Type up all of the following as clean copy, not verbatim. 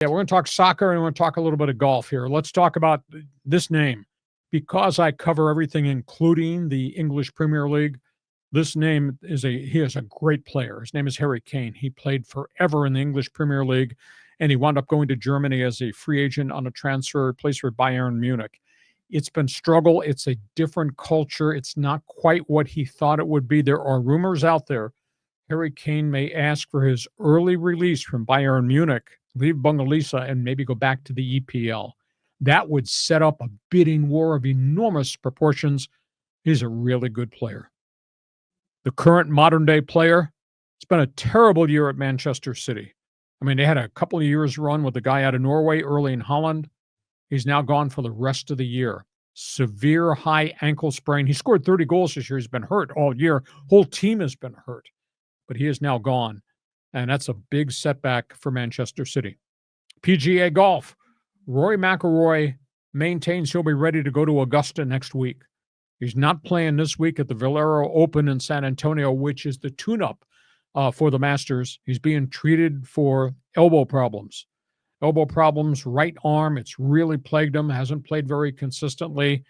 Yeah, we're going to talk soccer and we're going to talk a little bit of golf here. Let's talk about this name. Because I cover everything, including the English Premier League, this name he is a great player. His name is Harry Kane. He played forever in the English Premier League, and he wound up going to Germany as a free agent on a transfer, plays for Bayern Munich. It's been struggle. It's a different culture. It's not quite what he thought it would be. There are rumors out there Harry Kane may ask for his early release from Bayern Munich, leave Bungalisa, and maybe go back to the EPL. That would set up a bidding war of enormous proportions. He's a really good player. The current modern-day player, it's been a terrible year at Manchester City. I mean, they had a couple of years run with the guy out of Norway, Earling Haaland. He's now gone for the rest of the year. Severe high ankle sprain. He scored 30 goals this year. He's been hurt all year. Whole team has been hurt. But he is now gone. And that's a big setback for Manchester City. PGA Golf. Rory McIlroy maintains he'll be ready to go to Augusta next week. He's not playing this week at the Valero Open in San Antonio, which is the tune-up for the Masters. He's being treated for elbow problems. Elbow problems, right arm, it's really plagued him, hasn't played very consistently.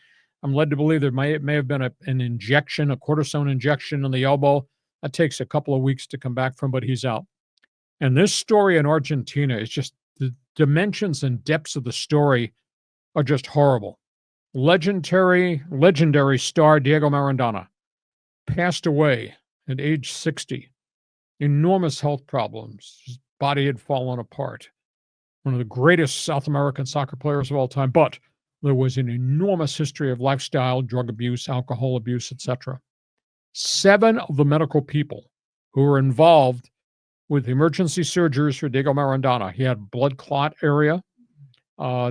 I'm led to believe there may have been an injection, a cortisone injection in the elbow. That takes a couple of weeks to come back from, but he's out. And this story in Argentina is just the dimensions and depths of the story are just horrible. Legendary star Diego Maradona passed away at age 60. Enormous health problems. His body had fallen apart. One of the greatest South American soccer players of all time, but there was an enormous history of lifestyle, drug abuse, alcohol abuse, etc. 7 of the medical people who were involved with emergency surgeries for Diego Maradona. He had blood clot area.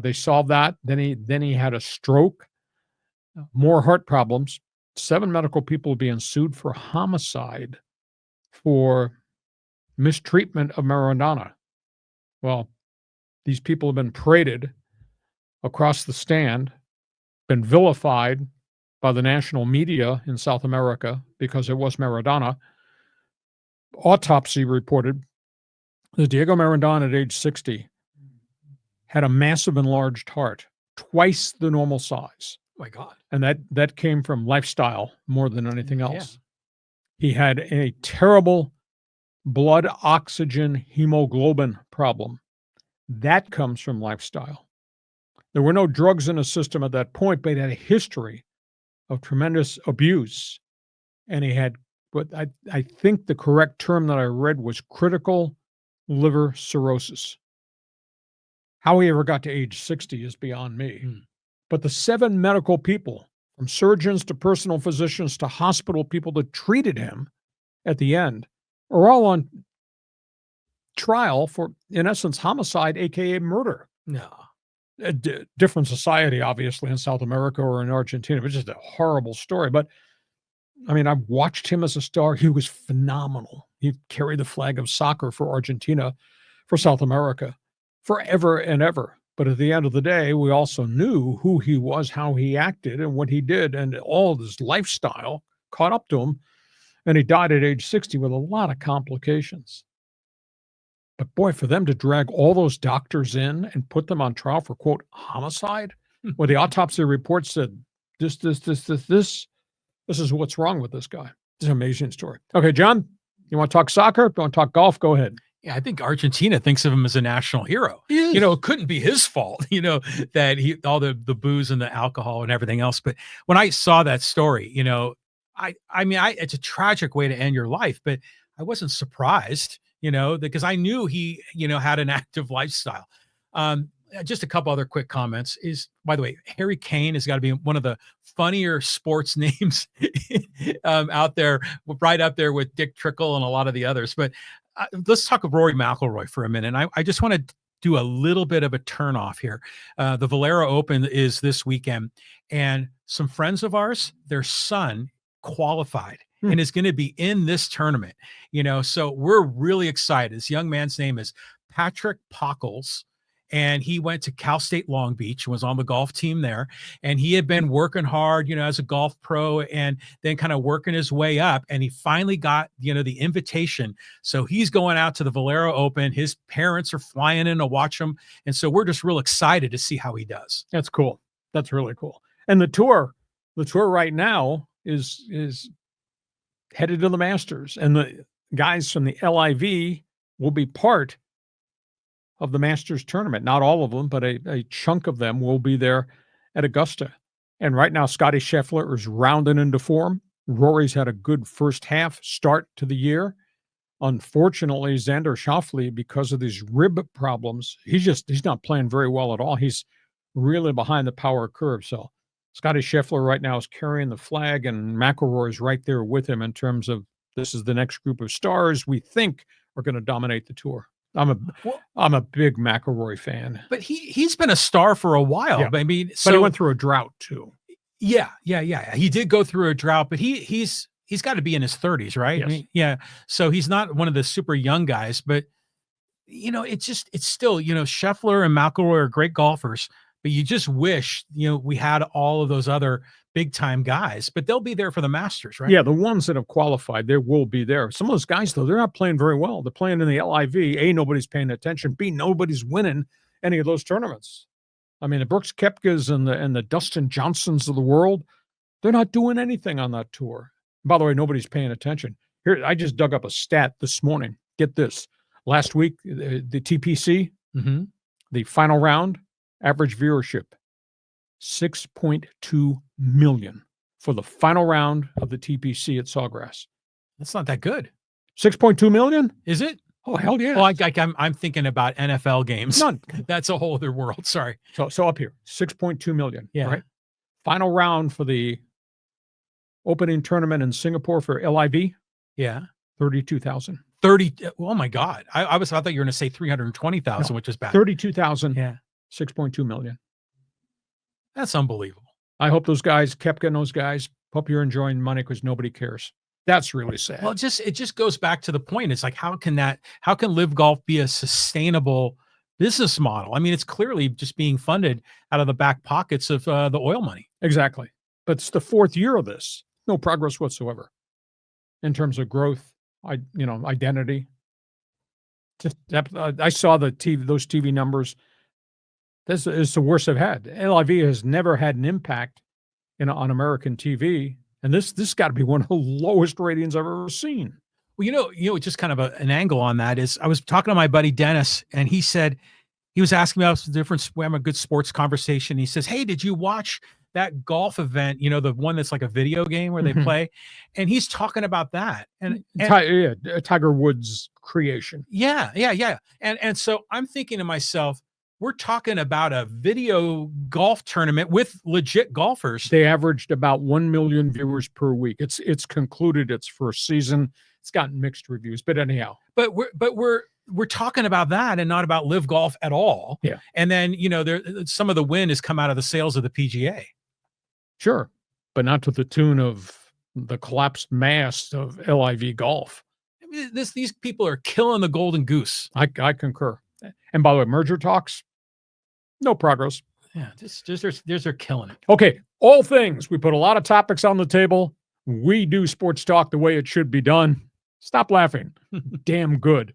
They solved that. Then he had a stroke, more heart problems. 7 medical people being sued for homicide for mistreatment of Maradona. Well, these people have been paraded across the stand, been vilified by the national media in South America because it was Maradona. Autopsy reported that Diego Maradona at age 60 had a massive enlarged heart, twice the normal size. Oh my God. And that came from lifestyle more than anything else. Yeah. He had a terrible blood oxygen hemoglobin problem. That comes from lifestyle. There were no drugs in his system at that point, but he had a history of tremendous abuse. And he had, but I think the correct term that I read was critical liver cirrhosis. How he ever got to age 60 is beyond me. But the 7 medical people, from surgeons to personal physicians to hospital people that treated him at the end, are all on trial for, in essence, homicide, a.k.a. murder. No. A different society, obviously, in South America or in Argentina, but just a horrible story. But, I mean, I've watched him as a star. He was phenomenal. He carried the flag of soccer for Argentina, for South America, forever and ever. But at the end of the day, we also knew who he was, how he acted, and what he did, and all of his lifestyle caught up to him. And he died at age 60 with a lot of complications. But boy, for them to drag all those doctors in and put them on trial for, quote, homicide, where the autopsy report said, this is what's wrong with this guy. It's an amazing story. Okay, John, you want to talk soccer? You want to talk golf? Go ahead. Yeah, I think Argentina thinks of him as a national hero. You know, it couldn't be his fault, you know, that all the booze and the alcohol and everything else. But when I saw that story, you know, I mean, it's a tragic way to end your life, but I wasn't surprised, you know, because I knew he, you know, had an active lifestyle. Just a couple other quick comments is, by the way, Harry Kane has got to be one of the funnier sports names out there, right up there with Dick Trickle and a lot of the others. But let's talk of Rory McIlroy for a minute. And I just want to do a little bit of a turn off here. The Valero Open is this weekend, and some friends of ours, their son qualified and is going to be in this tournament, you know, so we're really excited. This young man's name is Patrick Pockles, and he went to Cal State Long Beach, was on the golf team there, and he had been working hard, as a golf pro, and then kind of working his way up, and he finally got, the invitation. So he's going out to the Valero Open. His parents are flying in to watch him, and so we're just real excited to see how he does. That's cool. That's really cool. And the tour right now is headed to the Masters, and the guys from the LIV will be part of the Masters tournament. Not all of them, but a chunk of them will be there at Augusta. And right now, Scotty Scheffler is rounding into form. Rory's had a good first half start to the year. Unfortunately, Xander Schauffele, because of these rib problems, he's not playing very well at all. He's really behind the power curve. So Scotty Scheffler right now is carrying the flag, and McIlroy is right there with him in terms of this is the next group of stars we think are going to dominate the tour. I'm a big McIlroy fan. But he's been a star for a while. Yeah. I mean, but he went through a drought too. Yeah. He did go through a drought, but he's got to be in his 30s, right? Yes. I mean, yeah. So he's not one of the super young guys, but it's still, Scheffler and McIlroy are great golfers, but you just wish, we had all of those other big time guys, but they'll be there for the Masters, right? Yeah, the ones that have qualified, they will be there. Some of those guys, though, they're not playing very well. They're playing in the LIV. A, nobody's paying attention. B, nobody's winning any of those tournaments. I mean, the Brooks Koepkas and the Dustin Johnsons of the world, they're not doing anything on that tour. By the way, nobody's paying attention. Here, I just dug up a stat this morning. Get this. Last week, the TPC, the final round, average viewership, 6.2 million for the final round of the TPC at Sawgrass. That's not that good. 6.2 million? Is it? Oh, hell yeah. Well, I'm thinking about NFL games. None. That's a whole other world. Sorry. So up here, 6.2 million. Yeah. Right? Final round for the opening tournament in Singapore for LIV. Yeah. 32,000. 30. Oh my God. I thought you were going to say 320,000, which is bad. 32,000. Yeah. 6.2 million. That's unbelievable. I hope those guys, Koepka and those guys, hope you're enjoying money because nobody cares. That's really sad. Well, it just goes back to the point. It's like, how can Live Golf be a sustainable business model? I mean, it's clearly just being funded out of the back pockets of the oil money. Exactly. But it's the fourth year of this. No progress whatsoever in terms of growth, identity. Just I saw those TV numbers. This is the worst I've had. LIV has never had an impact on American TV. And this got to be one of the lowest ratings I've ever seen. Well, just kind of an angle on that is I was talking to my buddy Dennis, and he said, he was asking me about the difference. We have a good sports conversation. He says, "Hey, did you watch that golf event? The one that's like a video game where they play?" And he's talking about that. And Tiger Woods creation. Yeah. And so I'm thinking to myself, we're talking about a video golf tournament with legit golfers. They averaged about 1 million viewers per week. It's concluded its first season. It's gotten mixed reviews, but anyhow. But we're talking about that and not about Live Golf at all. Yeah. And then some of the win has come out of the sales of the PGA. Sure, but not to the tune of the collapsed mast of LIV Golf. I mean, these people are killing the golden goose. I concur. And by the way, merger talks. No progress. Yeah, they're killing it. Okay, all things. We put a lot of topics on the table. We do sports talk the way it should be done. Stop laughing. Damn good.